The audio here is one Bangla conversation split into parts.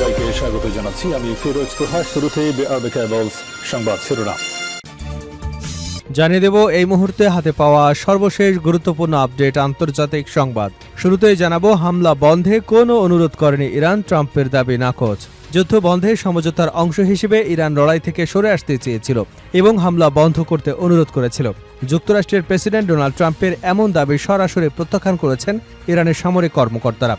সবাইকে স্বাগত জানাচ্ছি। আমি ফিরোজ তোহা। শুরুতেই সংবাদ শিরোনাম জানিয়ে দেব এই মুহূর্তে হাতে পাওয়া সর্বশেষ গুরুত্বপূর্ণ আপডেট আন্তর্জাতিক সংবাদ। শুরুতেই জানাবো, হামলা বন্ধে কোনো অনুরোধ করেনি ইরান, ট্রাম্পের দাবি নাকচ। যুদ্ধ বন্ধে সমঝোতার অংশ হিসেবে ইরান লড়াই থেকে সরে আসতে চেয়েছিল এবং হামলা বন্ধ করতে অনুরোধ করেছিল। যুক্তরাষ্ট্রের প্রেসিডেন্ট ডোনাল্ড ট্রাম্পের এমন দাবি সরাসরি প্রত্যাখ্যান করেছেন ইরানের সামরিক কর্মকর্তারা।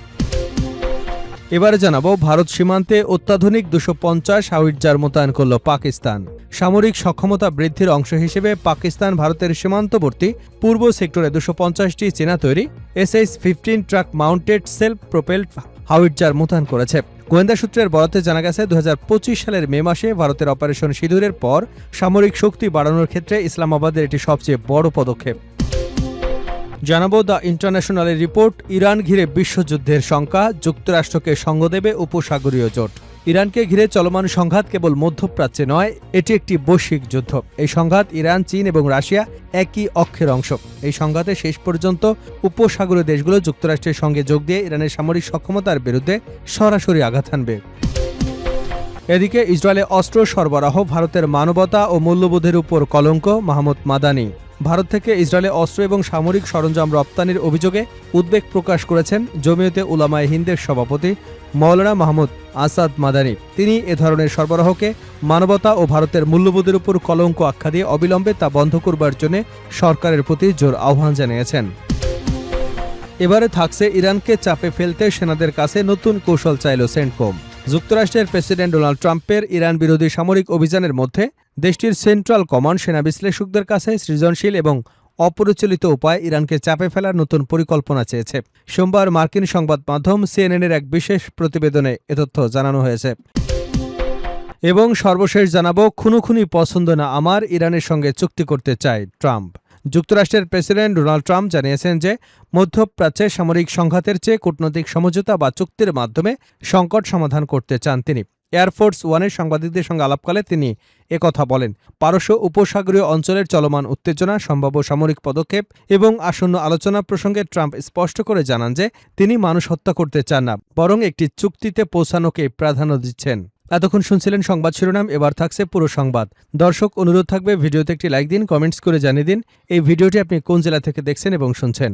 এবারে জানাবো, ভারত সীমান্তে অত্যাধুনিক 250 হাউইটজার মোতায়েন করল পাকিস্তান। সামরিক সক্ষমতা বৃদ্ধির অংশ হিসেবে পাকিস্তান ভারতের সীমান্তবর্তী পূর্ব সেক্টরে 250টি চীনা তৈরি SH-15 truck mounted self propelled howitzer মোতায়েন করেছে। গোয়েন্দা সূত্রের বরাতে জানা গেছে, 2025 সালের মে মাসে ভারতের অপারেশন সিঁদুরের পর সামরিক শক্তি বাড়ানোর ক্ষেত্রে ইসলামাবাদের এটি সবচেয়ে বড় পদক্ষেপ। জানাবো, দ্য ইন্টারন্যাশনালের রিপোর্ট, ইরান ঘিরে বিশ্বযুদ্ধের শঙ্কা, যুক্তরাষ্ট্রকে সঙ্গ দেবে উপসাগরীয় জোট। ইরানকে ঘিরে চলমান সংঘাত কেবল মধ্যপ্রাচ্যে নয়, এটি একটি বৈশ্বিক যুদ্ধ। এই সংঘাত ইরান, চীন এবং রাশিয়া একই অক্ষের অংশ। এই সংঘাতে শেষ পর্যন্ত উপসাগরীয় দেশগুলো যুক্তরাষ্ট্রের সঙ্গে যোগ দিয়ে ইরানের সামরিক সক্ষমতার বিরুদ্ধে সরাসরি আঘাত হানবে। এদিকে ইসরায়েলে অস্ত্র সরবরাহ ভারতের মানবতা ও মূল্যবোধের উপর কলঙ্ক। মাহমুদ মাদানি ভারত থেকে ইসরায়েলে অস্ত্র এবং সামরিক সরঞ্জাম রপ্তানির অভিযোগে উদ্বেগ প্রকাশ করেছেন জমিয়তে উলামায়ে হিন্দের সভাপতি মওলানা মাহমুদ আসাদ মাদানি। তিনি এ ধরনের সরবরাহকে মানবতা ও ভারতের মূল্যবোধের উপর কলঙ্ক আখ্যা দিয়ে অবিলম্বে তা বন্ধ করবার জন্য সরকারের প্রতি জোর আহ্বান জানিয়েছেন। এবারে থাকছে, ইরানকে চাপে ফেলতে সেনাদের কাছে নতুন কৌশল চাইল সেন্টকম। যুক্তরাষ্ট্রের প্রেসিডেন্ট ডোনাল্ড ট্রাম্পের ইরান বিরোধী সামরিক অভিযানের মধ্যে দেশটির সেন্ট্রাল কমান্ড সেনা বিশ্লেষকদের কাছে সৃজনশীল এবং অপরিচালিত উপায়ে ইরানকে চাপে ফেলার নতুন পরিকল্পনা চেয়েছে। সোমবার মার্কিন সংবাদ মাধ্যম CNN-এর এক বিশেষ প্রতিবেদনে এ তথ্য জানানো হয়েছে। এবং সর্বশেষ জানাবো, খুনোখুনি পছন্দ না আমার, ইরানের সঙ্গে চুক্তি করতে চায় ট্রাম্প। যুক্তরাষ্ট্রের প্রেসিডেন্ট ডোনাল্ড ট্রাম্প জানিয়েছেন যে মধ্যপ্রাচ্যে সামরিক সংঘাতের চেয়ে কূটনৈতিক সমঝোতা বা চুক্তির মাধ্যমে সংকট সমাধান করতে চান তিনি। এয়ারফোর্স ওয়ানের সাংবাদিকদের সঙ্গে আলাপকালে তিনি একথা বলেন। পারস্য উপসাগরীয় অঞ্চলের চলমান উত্তেজনা, সম্ভাব্য সামরিক পদক্ষেপ এবং আসন্ন আলোচনা প্রসঙ্গে ট্রাম্প স্পষ্ট করে জানান যে তিনি মানুষ হত্যা করতে চান না, বরং একটি চুক্তিতে পৌঁছানোকে প্রাধান্য দিচ্ছেন। এতক্ষণ শুনছিলেন সংবাদ শিরোনাম, এবার থাকছে পুরো সংবাদ। দর্শক, অনুরোধ থাকবে ভিডিওতে একটি লাইক দিন, কমেন্টস করে জানিয়ে দিন এই ভিডিওটি আপনি কোন জেলা থেকে দেখছেন এবং শুনছেন।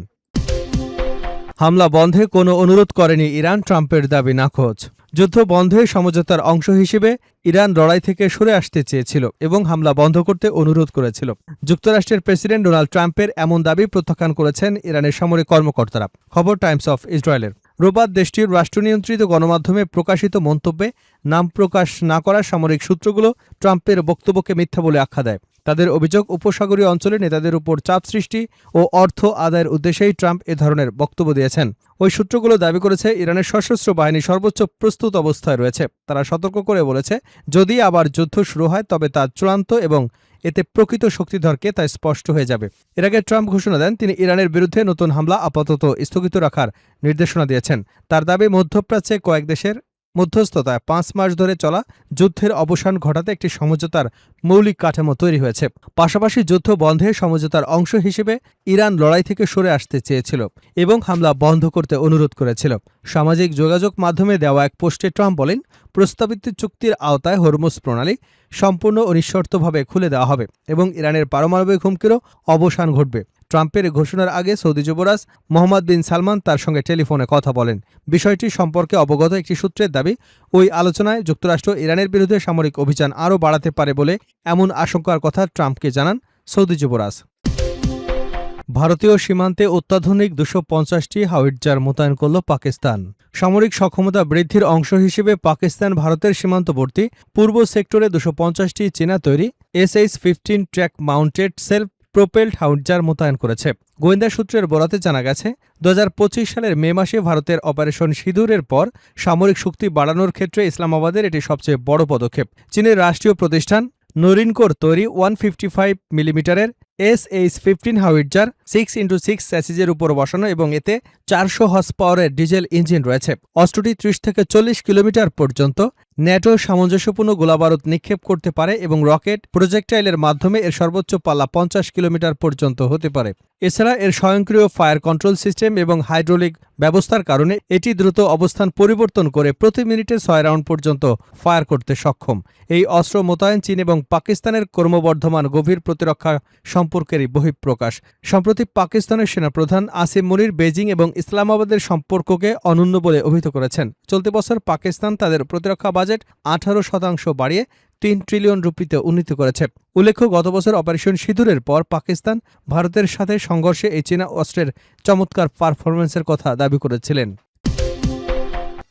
হামলা বন্ধে কোনো অনুরোধ করেনি ইরান, ট্রাম্পের দাবি নাকচ। যুদ্ধ বন্ধে সমঝোতার অংশ হিসেবে ইরান লড়াই থেকে সরে আসতে চেয়েছিল এবং হামলা বন্ধ করতে অনুরোধ করেছিল। যুক্তরাষ্ট্রের প্রেসিডেন্ট ডোনাল্ড ট্রাম্পের এমন দাবি প্রত্যাখ্যান করেছেন ইরানের সামরিক কর্মকর্তারা। খবর টাইমস অফ ইসরায়েলের। রোববার দেশটির রাষ্ট্রনিয়ন্ত্রিত গণমাধ্যমে প্রকাশিত মন্তব্যে নাম প্রকাশ না করা সামরিক সূত্রগুলো ট্রাম্পের বক্তব্যকে মিথ্যা বলে আখ্যা দেয়। তাদের অভিযোগ, উপসাগরীয় অঞ্চলের নেতাদের উপর চাপ সৃষ্টি ও অর্থ আদায়ের উদ্দেশ্যেই ট্রাম্প এ ধরনের বক্তব্য দিয়েছেন। ওই সূত্রগুলো দাবি করেছে, ইরানের সশস্ত্র বাহিনী সর্বোচ্চ প্রস্তুত অবস্থায় রয়েছে। তারা সতর্ক করে বলেছে, যদি আবার যুদ্ধ শুরু হয় তবে তা চূড়ান্ত এবং এতে প্রকৃত শক্তিধরকে তা স্পষ্ট হয়ে যাবে। এর আগে ট্রাম্প ঘোষণা দেন তিনি ইরানের বিরুদ্ধে নতুন হামলা আপাতত স্থগিত রাখার নির্দেশনা দিয়েছেন। তার দাবি, মধ্যপ্রাচ্যে কয়েক দেশের মধ্যস্থতায় 5 মাস ধরে চলা যুদ্ধের অবসান ঘটাতে একটি সমঝোতার মৌলিক কাঠামো তৈরি হয়েছে। পাশাপাশি যুদ্ধ বন্ধে সমঝোতার অংশ হিসেবে ইরান লড়াই থেকে সরে আসতে চেয়েছিল এবং হামলা বন্ধ করতে অনুরোধ করেছিল। সামাজিক যোগাযোগ মাধ্যমে দেওয়া এক পোস্টে ট্রাম্প বলেন, প্রস্তাবিত চুক্তির আওতায় হরমুজ প্রণালী সম্পূর্ণ ও নিঃশর্তভাবে খুলে দেওয়া হবে এবং ইরানের পারমাণবিক হুমকিরও অবসান ঘটবে। ট্রাম্পের ঘোষণার আগে সৌদি যুবরাজ মোহাম্মদ বিন সালমান তার সঙ্গে টেলিফোনে কথা বলেন। বিষয়টি সম্পর্কে অবগত একটি সূত্রের দাবি, ওই আলোচনায় যুক্তরাষ্ট্র ইরানের বিরুদ্ধে সামরিক অভিযান আরও বাড়াতে পারে বলে এমন আশঙ্কার কথা ট্রাম্পকে জানান সৌদি যুবরাজ। ভারতীয় সীমান্তে অত্যাধুনিক 250টি হাউইটজার মোতায়েন করল পাকিস্তান। সামরিক সক্ষমতা বৃদ্ধির অংশ হিসেবে পাকিস্তান ভারতের সীমান্তবর্তী পূর্ব সেক্টরে 250টি চীনা তৈরি SH-15 truck mounted self propelled howitzer মোতায়েন করেছে। গোয়েন্দা সূত্রের বরাতে জানা গেছে, 2025 সালের মে মাসে ভারতের অপারেশন সিঁদুরের পর সামরিক শক্তি বাড়ানোর ক্ষেত্রে ইসলামাবাদের এটি সবচেয়ে বড় পদক্ষেপ। চীনের রাষ্ট্রীয় প্রতিষ্ঠান নরিনকোর তৈরি 155 মিলিমিটারের SH-15 হাউইটজার 6x6 স্যাসিজের উপর বসানো এবং এতে 400 হর্স পাওয়ারের ডিজেল ইঞ্জিন রয়েছে। অস্ত্রটি 30 থেকে 40 কিলোমিটার পর্যন্ত ন্যাটো সামঞ্জস্যপূর্ণ গোলাবারুদ নিক্ষেপ করতে পারে এবং রকেট প্রজেক্টাইলের মাধ্যমে এর সর্বোচ্চ পাল্লা ৫০ কিলোমিটার পর্যন্ত হতে পারে। এছাড়া এর স্বয়ংক্রিয় ফায়ার কন্ট্রোল সিস্টেম এবং হাইড্রোলিক ব্যবস্থার কারণে এটি দ্রুত অবস্থান পরিবর্তন করে প্রতি মিনিটে ৬ রাউন্ড পর্যন্ত ফায়ার করতে সক্ষম। এই অস্ত্র মোতায়েন চীন এবং পাকিস্তানের ক্রমবর্ধমান গভীর প্রতিরক্ষা সম্পর্কেরই বহিঃপ্রকাশ। সম্প্রতি পাকিস্তানের সেনাপ্রধান আসিম মুনির বেজিং এবং ইসলামাবাদের সম্পর্ককে অনন্য বলে অভিহিত করেছেন। চলতি বছর পাকিস্তান তাদের প্রতিরক্ষা বাজেট ১৮% বাড়িয়ে ৩ ট্রিলিয়ন রুপিতে উন্নীত করেছে। উল্লেখ্য, গত বছর অপারেশন সিঁদুরের পর পাকিস্তান ভারতের সাথে সংঘর্ষে এই চীনা অস্ত্রের চমৎকার পারফরম্যান্সের কথা দাবি করেছিলেন।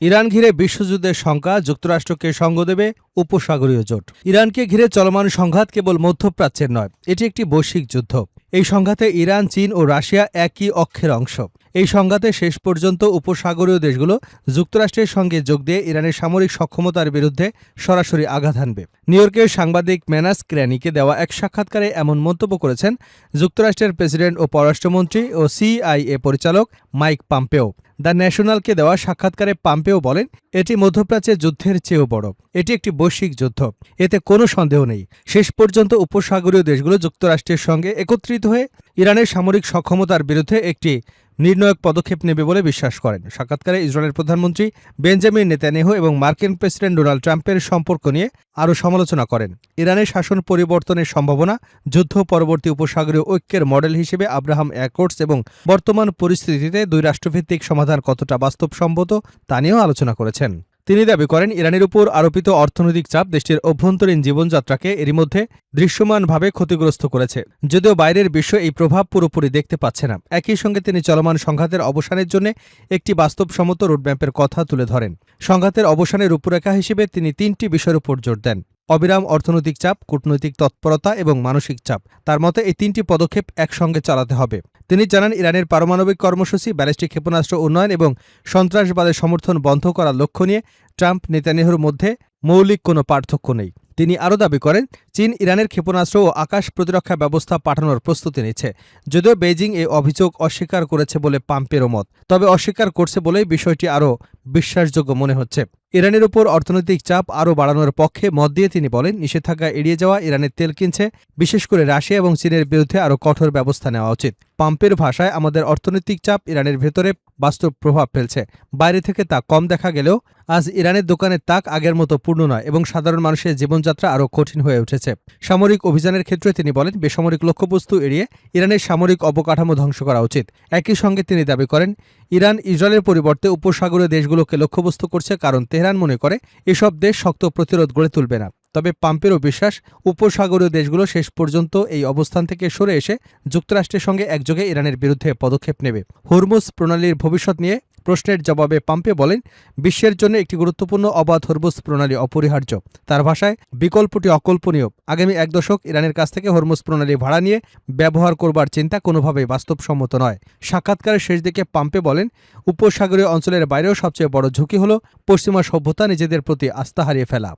ইরান ঘিরে বিশ্বযুদ্ধের শঙ্কা, যুক্তরাষ্ট্রকে সঙ্গ দেবে উপসাগরীয় জোট। ইরানকে ঘিরে চলমান সংঘাত কেবল মধ্যপ্রাচ্যের নয়, এটি একটি বৈশ্বিক যুদ্ধ। এই সংঘাতে ইরান, চীন ও রাশিয়া একই অক্ষের অংশ। এই সংঘাতে শেষ পর্যন্ত উপসাগরীয় দেশগুলো যুক্তরাষ্ট্রের সঙ্গে যোগ দিয়ে ইরানের সামরিক সক্ষমতার বিরুদ্ধে সরাসরি আঘাত হানবে। নিউ ইয়র্কের সাংবাদিক ম্যানাস ক্র্যানিকে দেওয়া এক সাক্ষাৎকারে এমন মন্তব্য করেছেন যুক্তরাষ্ট্রের প্রেসিডেন্ট ও পররাষ্ট্রমন্ত্রী ও সিআইএ পরিচালক মাইক পম্পেও। দ্য ন্যাশনালকে দেওয়া সাক্ষাৎকারে পম্পেও বলেন, এটি মধ্যপ্রাচ্যের যুদ্ধের চেয়েও বড়। এটি একটি বৈশ্বিক যুদ্ধ, এতে কোনো সন্দেহ নেই। শেষ পর্যন্ত উপসাগরীয় দেশগুলো যুক্তরাষ্ট্রের সঙ্গে একত্রিত হয়ে ইরানের সামরিক সক্ষমতার বিরুদ্ধে একটি নির্ণায়ক পদক্ষেপ নেবে বলে বিশ্বাস করেন। সাক্ষাৎকারে ইসরায়েলের প্রধানমন্ত্রী বেঞ্জামিন নেতানিয়াহু এবং মার্কিন প্রেসিডেন্ট ডোনাল্ড ট্রাম্পের সম্পর্ক নিয়ে আরও সমালোচনা করেন। ইরানের শাসন পরিবর্তনের সম্ভাবনা, যুদ্ধ পরবর্তী উপসাগরীয় ঐক্যের মডেল হিসেবে আব্রাহাম অ্যাকর্ডস এবং বর্তমান পরিস্থিতিতে দুই রাষ্ট্রভিত্তিক সমাধান কতটা বাস্তবসম্মত তা নিয়েও আলোচনা করেছেন। তিনি দাবি করেন, ইরানের উপর আরোপিত অর্থনৈতিক চাপ দেশটির অভ্যন্তরীণ জীবনযাত্রাকে এরই মধ্যে দৃশ্যমানভাবে ক্ষতিগ্রস্ত করেছে, যদিও বাইরের বিশ্ব এই প্রভাব পুরোপুরি দেখতে পাচ্ছে না। একই সঙ্গে তিনি চলমান সংঘাতের অবসানের জন্য একটি বাস্তবসম্মত রোডম্যাপের কথা তুলে ধরেন। সংঘাতের অবসানের রূপরেখা হিসেবে তিনি ৩টি বিষয়ের উপর জোর দেন: অবিরাম অর্থনৈতিক চাপ, কূটনৈতিক তৎপরতা এবং মানসিক চাপ। তার মতে এই 3টি পদক্ষেপ একসঙ্গে চালাতে হবে। তিনি জানান, ইরানের পারমাণবিক কর্মসূচি, ব্যালিস্টিক ক্ষেপণাস্ত্র উন্নয়ন এবং সন্ত্রাসবাদের সমর্থন বন্ধ করার লক্ষ্য নিয়ে ট্রাম্প নেতানিয়াহুর মধ্যে মৌলিক কোনো পার্থক্য নেই। তিনি আরও দাবি করেন, চীন ইরানের ক্ষেপণাস্ত্র ও আকাশ প্রতিরক্ষা ব্যবস্থা পাঠানোর প্রস্তুতি নিচ্ছে। যদিও বেইজিং এই অভিযোগ অস্বীকার করেছে বলে পম্পেওর মত, তবে অস্বীকার করছে বলেই বিষয়টি আরও বিশ্বাসযোগ্য মনে হচ্ছে। ইরানের উপর অর্থনৈতিক চাপ আরও বাড়ানোর পক্ষে মত দিয়ে তিনি বলেন, নিষেধাজ্ঞা এড়িয়ে যাওয়া, ইরানের তেল কিনছে, বিশেষ করে রাশিয়া এবং চীনের বিরুদ্ধে আরও কঠোর ব্যবস্থা নেওয়া উচিত। পম্পের ভাষায়, আমাদের অর্থনৈতিক চাপ ইরানের ভেতরে বাস্তব প্রভাব ফেলছে। বাইরে থেকে তা কম দেখা গেলেও আজ ইরানের দোকানের তাক আগের মতো পূর্ণ নয় এবং সাধারণ মানুষের জীবনযাত্রা আরও কঠিন হয়ে উঠেছে। সামরিক অভিযানের ক্ষেত্রে তিনি বলেন, বেসামরিক লক্ষ্যবস্তু এড়িয়ে ইরানের সামরিক অবকাঠামো ধ্বংস করা উচিত। একই সঙ্গে তিনি দাবি করেন, ইরান ইসরায়েলের পরিবর্তে উপসাগরীয় দেশগুলোকে লক্ষ্যবস্তু করছে, কারণ তেহরান মনে করে এসব দেশ শক্ত প্রতিরোধ গড়ে তুলবে না। তবে পম্পেরও বিশ্বাস, উপসাগরীয় দেশগুলো শেষ পর্যন্ত এই অবস্থান থেকে সরে এসে যুক্তরাষ্ট্রের সঙ্গে একযোগে ইরানের বিরুদ্ধে পদক্ষেপ নেবে। হরমুজ প্রণালীর ভবিষ্যৎ নিয়ে প্রশ্নের জবাবে পম্পে বলেন, বিশ্বের জন্য একটি গুরুত্বপূর্ণ অবাধ হরমুজ প্রণালী অপরিহার্য। তার ভাষায়, বিকল্পটি অকল্পনীয়। আগামী 1 দশক ইরানের কাছ থেকে হরমুজ প্রণালী ভাড়া নিয়ে ব্যবহার করবার চিন্তা কোনোভাবেই বাস্তবসম্মত নয়। সাক্ষাৎকারের শেষ দিকে পম্পে বলেন, উপসাগরীয় অঞ্চলের বাইরেও সবচেয়ে বড় ঝুঁকি হল পশ্চিমা সভ্যতা নিজেদের প্রতি আস্থা হারিয়ে ফেলা।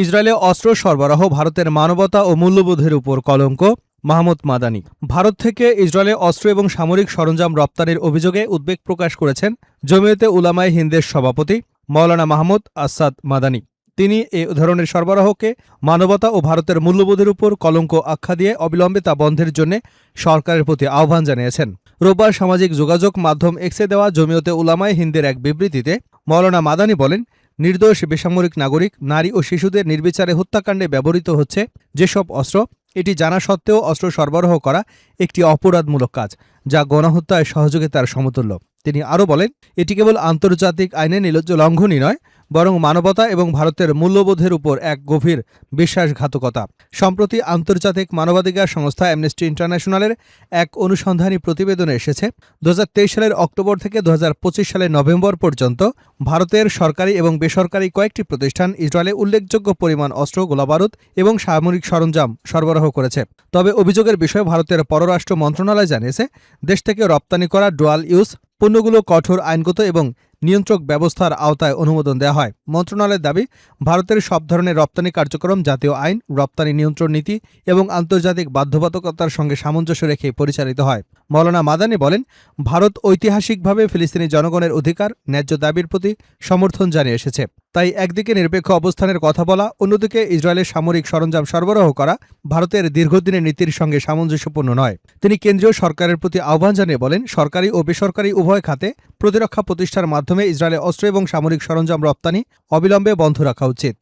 ইসরায়েলে অস্ত্র সরবরাহ ভারতের মানবতা ও মূল্যবোধের উপর কলঙ্ক, মাহমুদ মাদানি। ভারত থেকে ইসরায়েলে অস্ত্র এবং সামরিক সরঞ্জাম রপ্তানির অভিযোগে উদ্বেগ প্রকাশ করেছেন জমিয়তে উলামায়ে হিন্দের সভাপতি মাওলানা মাহমুদ আসাদ মাদানি। তিনি এ ধরনের সরবরাহকে মানবতা ও ভারতের মূল্যবোধের উপর কলঙ্ক আখ্যা দিয়ে অবিলম্বে তা বন্ধের জন্য সরকারের প্রতি আহ্বান জানিয়েছেন। রোববার সামাজিক যোগাযোগ মাধ্যম এক্সে দেওয়া জমিয়তে উলামায়ে হিন্দের এক বিবৃতিতে মাওলানা মাদানি বলেন, নির্দোষ বেসামরিক নাগরিক, নারী ও শিশুদের নির্বিচারে হত্যাকাণ্ডে ব্যবহৃত হচ্ছে যেসব অস্ত্র, এটি জানা সত্ত্বেও অস্ত্র সরবরাহ করা একটি অপরাধমূলক কাজ, যা গণহত্যায় সহযোগিতার সমতুল্য। তিনি আরও বলেন, এটি কেবল আন্তর্জাতিক আইনে নির্লজ্জ লঙ্ঘনই নয়, বরং মানবতা এবং ভারতের মূল্যবোধের উপর এক গভীর বিশ্বাসঘাতকতা। সম্প্রতি আন্তর্জাতিক মানবাধিকার সংস্থা অ্যামনেস্টি ইন্টারন্যাশনালের এক অনুসন্ধানী প্রতিবেদনে এসেছে, 2023 সালের অক্টোবর থেকে 2025 সালের নভেম্বর পর্যন্ত ভারতের সরকারি এবং বেসরকারি কয়েকটি প্রতিষ্ঠান ইসরায়েলে উল্লেখযোগ্য পরিমাণ অস্ত্র, গোলাবারুদ এবং সামরিক সরঞ্জাম সরবরাহ করেছে। তবে অভিযোগের বিষয়ে ভারতের পররাষ্ট্র মন্ত্রণালয় জানিয়েছে, দেশ থেকে রপ্তানি করা ডুয়াল ইউজ পণ্যগুলো কঠোর আইনগত এবং নিয়ন্ত্রক ব্যবস্থার আওতায় অনুমোদন দেওয়া হয়। মন্ত্রণালয়ের দাবি, ভারতের সব ধরনের রপ্তানি কার্যক্রম জাতীয় আইন, রপ্তানি নিয়ন্ত্রণ নীতি এবং আন্তর্জাতিক বাধ্যবাধকতার সঙ্গে সামঞ্জস্য রেখে পরিচালিত হয়। মৌলানা মাদানী বলেন, ভারত ঐতিহাসিকভাবে ফিলিস্তিনি জনগণের অধিকার, ন্যায্য দাবির প্রতি সমর্থন জানিয়ে এসেছে। তাই একদিকে নিরপেক্ষ অবস্থানের কথা বলা, অন্যদিকে ইসরায়েলের সামরিক সরঞ্জাম সরবরাহ করা ভারতের দীর্ঘদিনের নীতির সঙ্গে সামঞ্জস্যপূর্ণ নয়। তিনি কেন্দ্রীয় সরকারের প্রতি আহ্বান জানিয়ে বলেন, সরকারি ও বেসরকারি উভয় খাতে প্রতিরক্ষা প্রতিষ্ঠার মাধ্যমে ইসরায়েলে অস্ত্র এবং সামরিক সরঞ্জাম রপ্তানি অবিলম্বে বন্ধ রাখা উচিত।